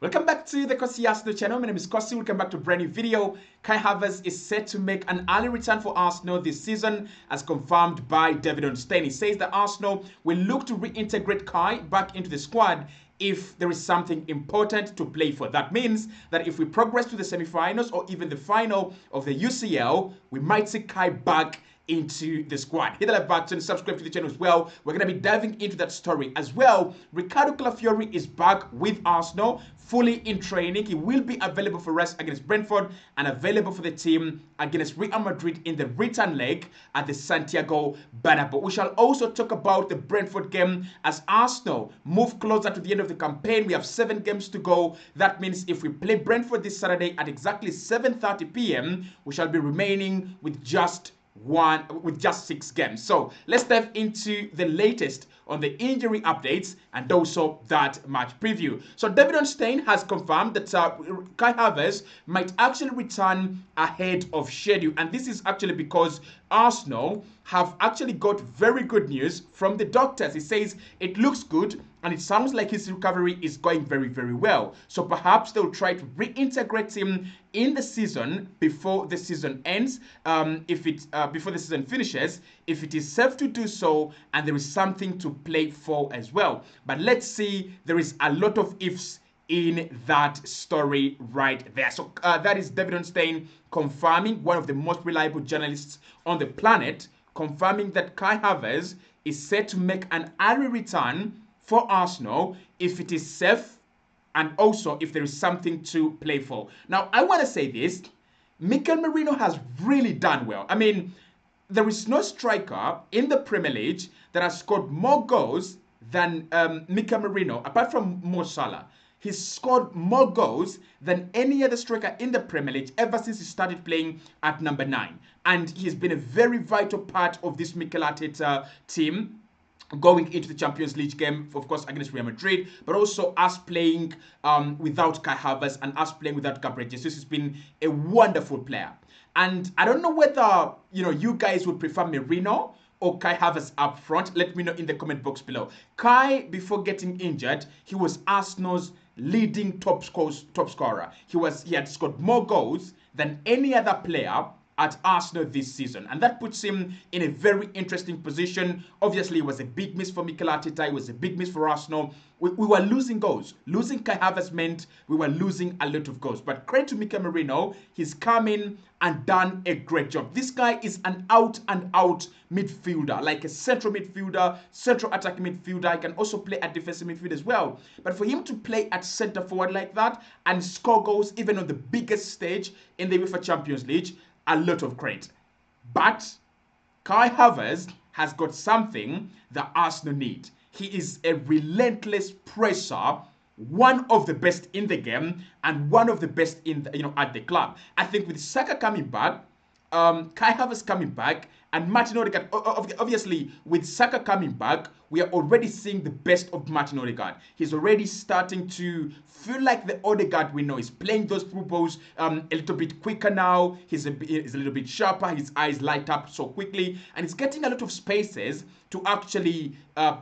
Welcome back to the Kosi Arsenal channel. My name is Kosi. Welcome back to a brand new video. Kai Havertz is set to make an early return for Arsenal this season, as confirmed by David Ornstein. He says that Arsenal will look to reintegrate Kai back into the squad if there is something important to play for. That means that if we progress to the semi-finals or even the final of the UCL, we might see Kai back into the squad. Hit the like button, subscribe to the channel as well. We're going to be diving into that story as well. Ricardo Calafiori is back with Arsenal, fully in training. He will be available for rest against Brentford and available for the team against Real Madrid in the return leg at the Santiago Bernabeu. We shall also talk about the Brentford game as Arsenal move closer to the end of the campaign. We have 7 games to go. That means if we play Brentford this Saturday at exactly 7:30 p.m., we shall be remaining with just 6 games. So let's dive into the latest on the injury updates and also that match preview. So David Ornstein has confirmed that Kai Havertz might actually return ahead of schedule, and this is actually because Arsenal have actually got very good news from the doctors. He says it looks good and it sounds like his recovery is going very, very well. So perhaps they'll try to reintegrate him in the season before the season ends, before the season finishes, if it is safe to do so and there is something to play for as well. But let's see, there is a lot of ifs in that story right there. So that is David Ornstein confirming, one of the most reliable journalists on the planet, confirming that Kai Havertz is set to make an early return for Arsenal if it is safe and also if there is something to play for. Now, I want to say this. Merino has really done well. I mean, there is no striker in the Premier League that has scored more goals than Merino, apart from Mo Salah. He's scored more goals than any other striker in the Premier League ever since he started playing at number 9. And he's been a very vital part of this Mikel Arteta team going into the Champions League game, of course, against Real Madrid, but also us playing without Kai Havertz and us playing without Gabriel Jesus. He's been a wonderful player. And I don't know whether, you guys would prefer Merino or Kai Havertz up front. Let me know in the comment box below. Kai, before getting injured, he was Arsenal's leading top scorer. He had scored more goals than any other player at Arsenal this season, and that puts him in a very interesting position. Obviously, it was a big miss for Mikel Arteta. It was a big miss for Arsenal. We were losing goals. Losing Kai Havertz meant we were losing a lot of goals. But credit to Mikel Merino, he's come in and done a great job. This guy is an out-and-out midfielder, like a central midfielder, central attacking midfielder. He can also play at defensive midfield as well. But for him to play at centre forward like that and score goals even on the biggest stage in the UEFA Champions League, a lot of credit. But Kai Havertz has got something that Arsenal need. He is a relentless presser, one of the best in the game and one of the best in at the club. I think with Saka coming back, Kai Havertz coming back, and Martin Odegaard, obviously with Saka coming back, we are already seeing the best of Martin Odegaard. He's already starting to feel like the Odegaard we know. He's playing those through balls a little bit quicker now. He's a little bit sharper. His eyes light up so quickly, and he's getting a lot of spaces to actually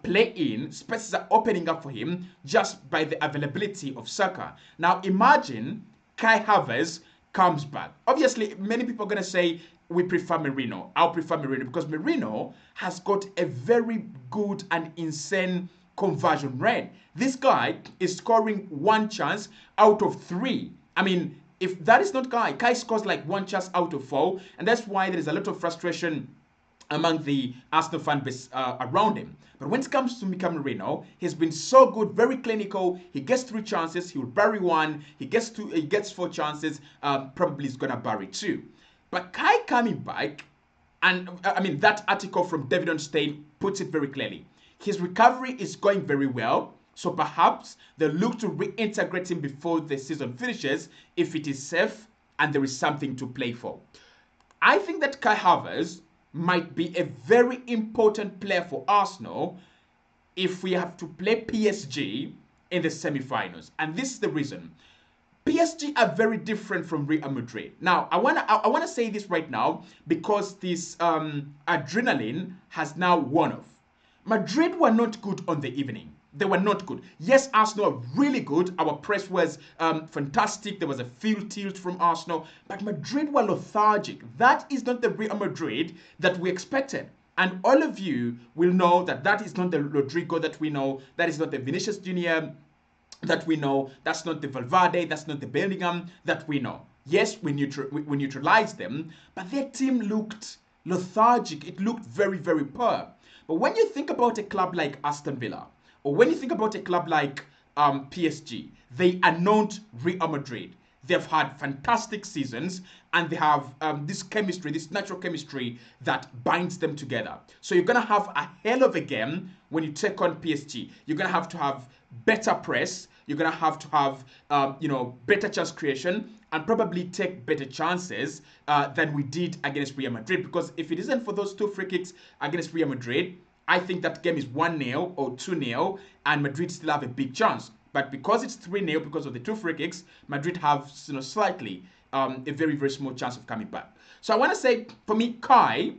play in. Spaces are opening up for him just by the availability of Saka. Now imagine Kai Havertz comes back. Obviously, many people are going to say, we prefer Merino. I'll prefer Merino because Merino has got a very good and insane conversion rate. This guy is scoring 1 chance out of 3. I mean, if that is not Kai scores like 1 chance out of 4, and that's why there is a lot of frustration among the Arsenal fan base around him. But when it comes to Mikel Merino, he's been so good, very clinical. He gets 3 chances, he will bury 1. He gets 4 chances, probably he's gonna bury 2. But Kai coming back, and I mean that article from David Ornstein puts it very clearly. His recovery is going very well, so perhaps they'll look to reintegrate him before the season finishes if it is safe and there is something to play for. I think that Kai Havertz might be a very important player for Arsenal if we have to play PSG in the semi-finals. And this is the reason. PSG are very different from Real Madrid. Now, I wanna say this right now because this adrenaline has now worn off. Madrid were not good on the evening. They were not good. Yes, Arsenal are really good. Our press was fantastic. There was a field tilt from Arsenal. But Madrid were lethargic. That is not the Real Madrid that we expected. And all of you will know that that is not the Rodrigo that we know. That is not the Vinicius Junior that we know. That's not the Valverde. That's not the Bellingham that we know. Yes, we neutralized them. But their team looked lethargic. It looked very, very poor. But when you think about a club like Aston Villa, or when you think about a club like PSG, they are not Real Madrid. They've had fantastic seasons and they have this chemistry, this natural chemistry that binds them together. So you're going to have a hell of a game when you take on PSG. You're going to have better press. You're going to have better chance creation and probably take better chances than we did against Real Madrid. Because if it isn't for those 2 free kicks against Real Madrid, I think that game is 1-0 or 2-0 and Madrid still have a big chance. But because it's 3-0 because of the 2 free kicks, Madrid have slightly a very, very small chance of coming back. So I want to say, for me, Kai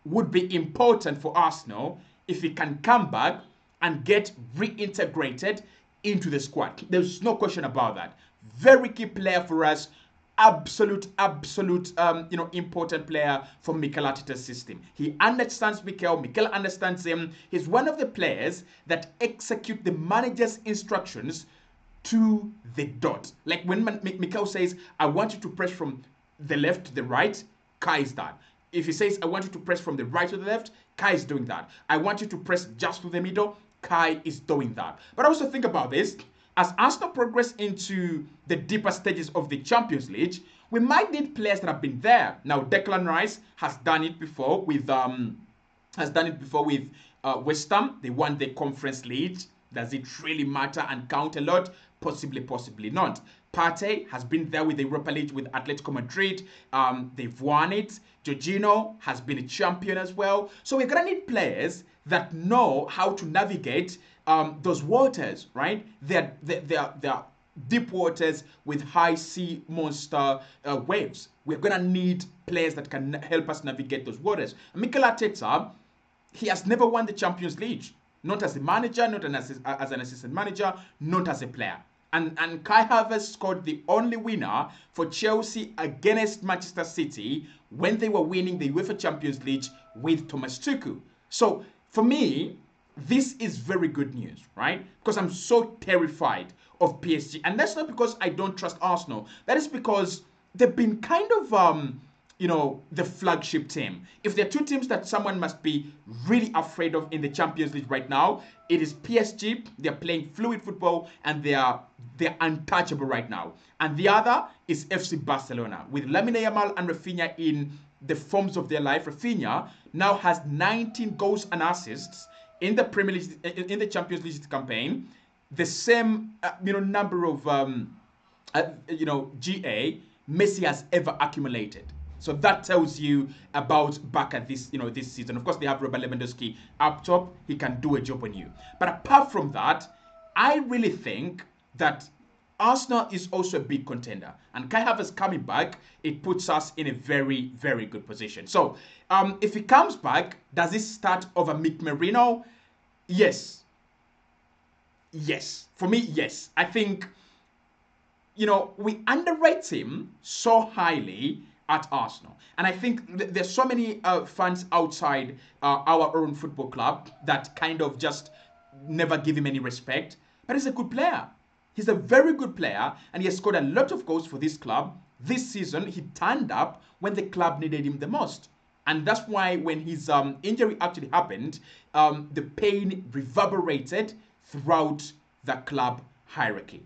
would be important for Arsenal if he can come back and get reintegrated into the squad. There's no question about that. Very key player for us. Absolute, important player for Mikel Arteta's system. He understands Mikel understands him. He's one of the players that execute the manager's instructions to the dot. Like when Mikel says, I want you to press from the left to the right, Kai is that. If he says, I want you to press from the right to the left, Kai is doing that. I want you to press just to the middle, Kai is doing that. But also think about this. As Arsenal progress into the deeper stages of the Champions League, we might need players that have been there. Now, Declan Rice has done it before with West Ham. They won the Conference League. Does it really matter and count a lot? Possibly not. Partey has been there with the Europa League with Atletico Madrid. They've won it. Jorginho has been a champion as well. So we're gonna need players that know how to navigate those waters, right? They're deep waters with high sea monster waves. We're gonna need players that can help us navigate those waters. Mikel Arteta, he has never won the Champions League, not as a manager, not as an assistant manager, not as a player. And Kai Havertz scored the only winner for Chelsea against Manchester City when they were winning the UEFA Champions League with Thomas Tuchel. So for me, this is very good news, right? Because I'm so terrified of PSG. And that's not because I don't trust Arsenal. That is because they've been kind of, the flagship team. If there are 2 teams that someone must be really afraid of in the Champions League right now, it is PSG. They're playing fluid football and they're untouchable right now. And the other is FC Barcelona. With Lamine Yamal and Rafinha in the forms of their life, Rafinha now has 19 goals and assists in the Premier League, in the Champions League campaign, the same number of GA Messi has ever accumulated. So that tells you about Barca this season. Of course, they have Robert Lewandowski up top. He can do a job on you. But apart from that, I really think that Arsenal is also a big contender. And Kai Havertz coming back, it puts us in a very, very good position. So if he comes back, does it start over Merino? Yes. Yes. For me, yes. I think, we underrate him so highly at Arsenal. And I think there's so many fans outside our own football club that kind of just never give him any respect. But he's a good player. He's a very good player, and he has scored a lot of goals for this club. This season, he turned up when the club needed him the most. And that's why when his injury actually happened, the pain reverberated throughout the club hierarchy.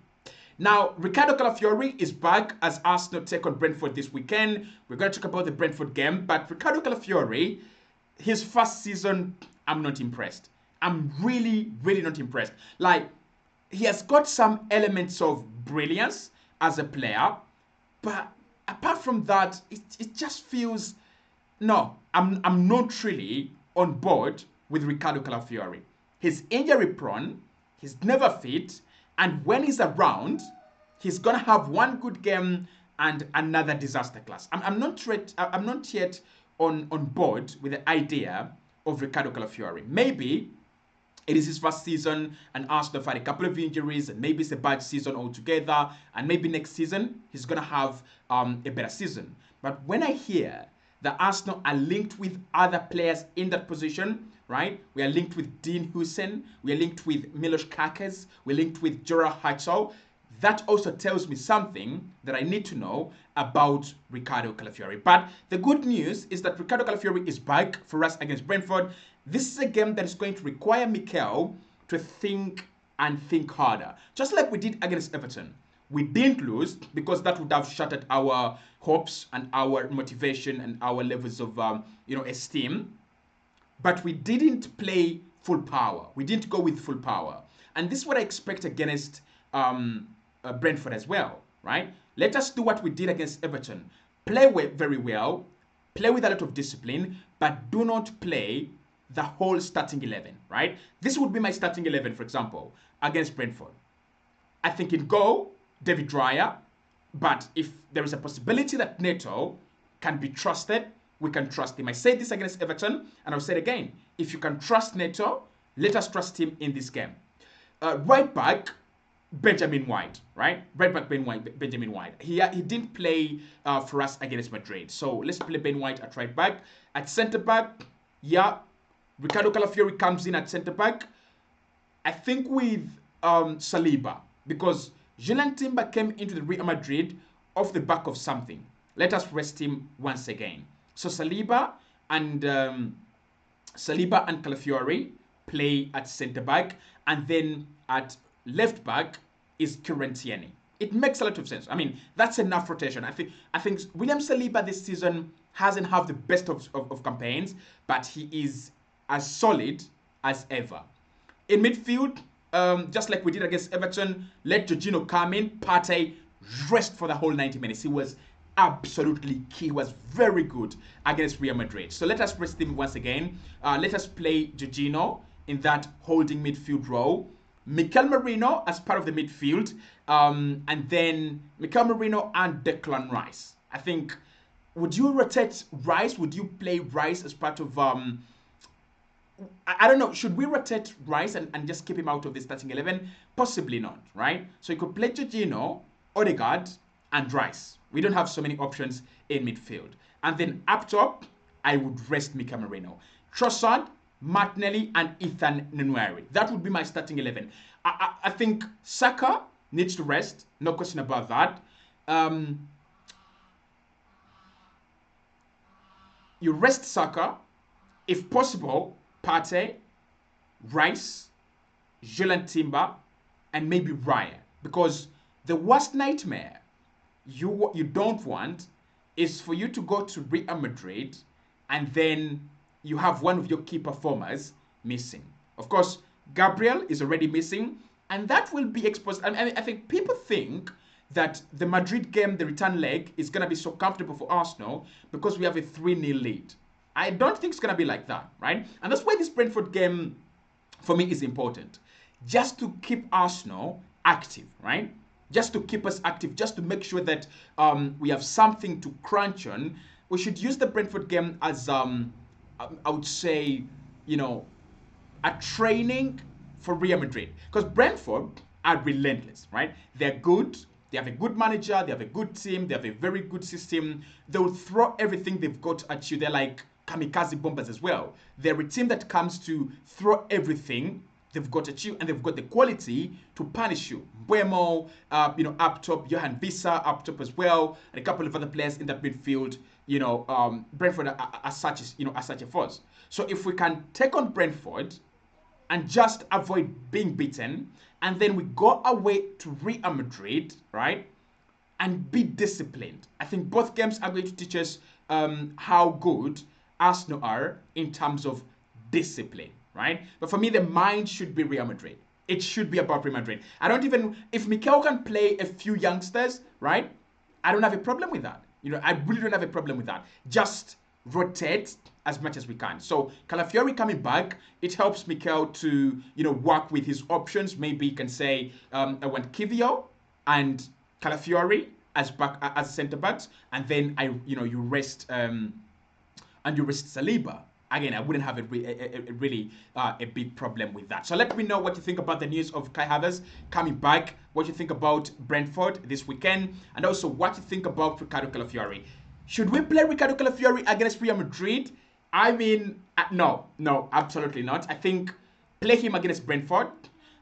Now, Ricardo Calafiori is back as Arsenal take on Brentford this weekend. We're going to talk about the Brentford game, but Ricardo Calafiori, his first season, I'm not impressed. I'm really, really not impressed. Like, he has got some elements of brilliance as a player, but apart from that, it just feels, no, I'm not really on board with Ricardo Calafiori. He's injury prone, he's never fit, and when he's around, he's gonna have one good game and another disaster class. I'm not yet on board with the idea of Ricardo Calafiori. Maybe it is his first season, and Arsenal have had a couple of injuries, and maybe it's a bad season altogether, and maybe next season he's gonna have a better season. But when I hear that Arsenal are linked with other players in that position, right? We are linked with Dean Hussein, we are linked with Milos Kakes, we're linked with Jura Hatzol. That also tells me something that I need to know about Ricardo Calafiori. But the good news is that Ricardo Calafiori is back for us against Brentford. This is a game that is going to require Mikel to think and think harder. Just like we did against Everton. We didn't lose because that would have shattered our hopes and our motivation and our levels of esteem. But we didn't play full power. We didn't go with full power. And this is what I expect against Brentford as well, right? Let us do what we did against Everton. Play very well, play with a lot of discipline, but do not play the whole starting 11, right? This would be my starting 11, for example, against Brentford. I think in goal, David Raya, but if there is a possibility that Neto can be trusted, we can trust him. I said this against Everton, and I'll say it again. If you can trust Neto, let us trust him in this game. Right back, Benjamin White, right? Right back, Benjamin White. He didn't play for us against Madrid. So let's play Ben White at right back. At centre back, yeah, Ricardo Calafiori comes in at centre back. I think with Saliba, because Julian Timber came into the Real Madrid off the back of something. Let us rest him once again. So Saliba and Calafiori play at centre back, and then at left back is Currentieni. It makes a lot of sense. I mean, that's enough rotation. I think William Saliba this season hasn't had the best of campaigns, but he is as solid as ever. In midfield, just like we did against Everton, let Jorginho come in. Partey rest for the whole 90 minutes. He was absolutely key. He was very good against Real Madrid. So let us rest him once again. Let us play Jorginho in that holding midfield role. Mikel Merino as part of the midfield. And then Mikel Merino and Declan Rice. I think, would you rotate Rice? Would you play Rice as part of... I don't know. Should we rotate Rice and just keep him out of the starting 11? Possibly not, right? So you could play Jorginho, Odegaard, and Rice. We don't have so many options in midfield. And then up top, I would rest Mikel Merino. Trossard, Martinelli, and Ethan Nwaneri. That would be my starting 11. I think Saka needs to rest. No question about that. You rest Saka. If possible, Partey, Rice, Julian Timber, and maybe Raya. Because the worst nightmare you don't want is for you to go to Real Madrid and then you have one of your key performers missing. Of course, Gabriel is already missing, and that will be exposed. I think people think that the Madrid game, the return leg, is going to be so comfortable for Arsenal because we have a 3-0 lead. I don't think it's going to be like that, right? And that's why this Brentford game, for me, is important. Just to keep Arsenal active, right? Just to keep us active, just to make sure that we have something to crunch on. We should use the Brentford game as, I would say, a training for Real Madrid. Because Brentford are relentless, right? They're good. They have a good manager. They have a good team. They have a very good system. They'll throw everything they've got at you. They're like kamikaze bombers as well. They're a team that comes to throw everything they've got at you, and they've got the quality to punish you. Buemo, up top, Johan Visa up top as well, and a couple of other players in that midfield. Brentford are such a force. So if we can take on Brentford and just avoid being beaten, and then we go away to Real Madrid, right, and be disciplined, I think both games are going to teach us how good Arsenal are in terms of discipline, right? But for me, the mind should be Real Madrid. It should be about Real Madrid. If Mikel can play a few youngsters, right, I don't have a problem with that. I really don't have a problem with that. Just rotate as much as we can. So Calafiori coming back, it helps Mikel to, work with his options. Maybe he can say, I want Kivio and Calafiori as centre backs, and then you rest Saliba again, I wouldn't have a big problem with that. So let me know what you think about the news of Kai Havertz coming back, what you think about Brentford this weekend, and also what you think about Ricardo Calafiori. Should we play Ricardo Calafiori against Real Madrid? I mean, no, absolutely not. I think play him against Brentford,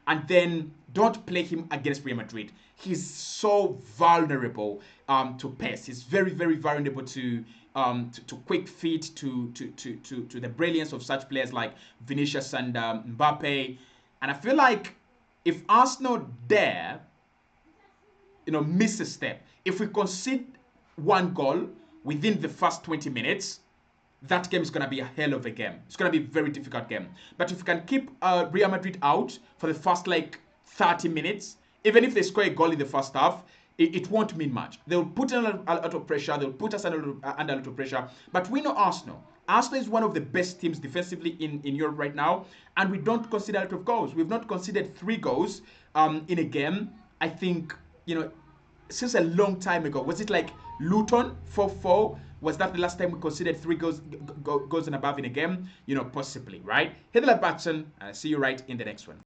and then don't play him against Real Madrid. He's so vulnerable to pace. He's very, very vulnerable to quick feet, to the brilliance of such players like Vinicius and Mbappe. And I feel like if Arsenal dare, miss a step, if we concede one goal within the first 20 minutes, that game is going to be a hell of a game. It's going to be a very difficult game. But if we can keep Real Madrid out for the first 30 minutes, even if they score a goal in the first half, it won't mean much. They'll put a lot of pressure. They'll put us under a lot of pressure. But we know Arsenal. Arsenal is one of the best teams defensively in Europe right now, and we don't concede a lot of goals. We've not conceded 3 goals in a game. I think, since a long time ago. Was it like Luton 4-4? Was that the last time we conceded 3 goals and above in a game? Possibly, right? Hit the like button. See you right in the next one.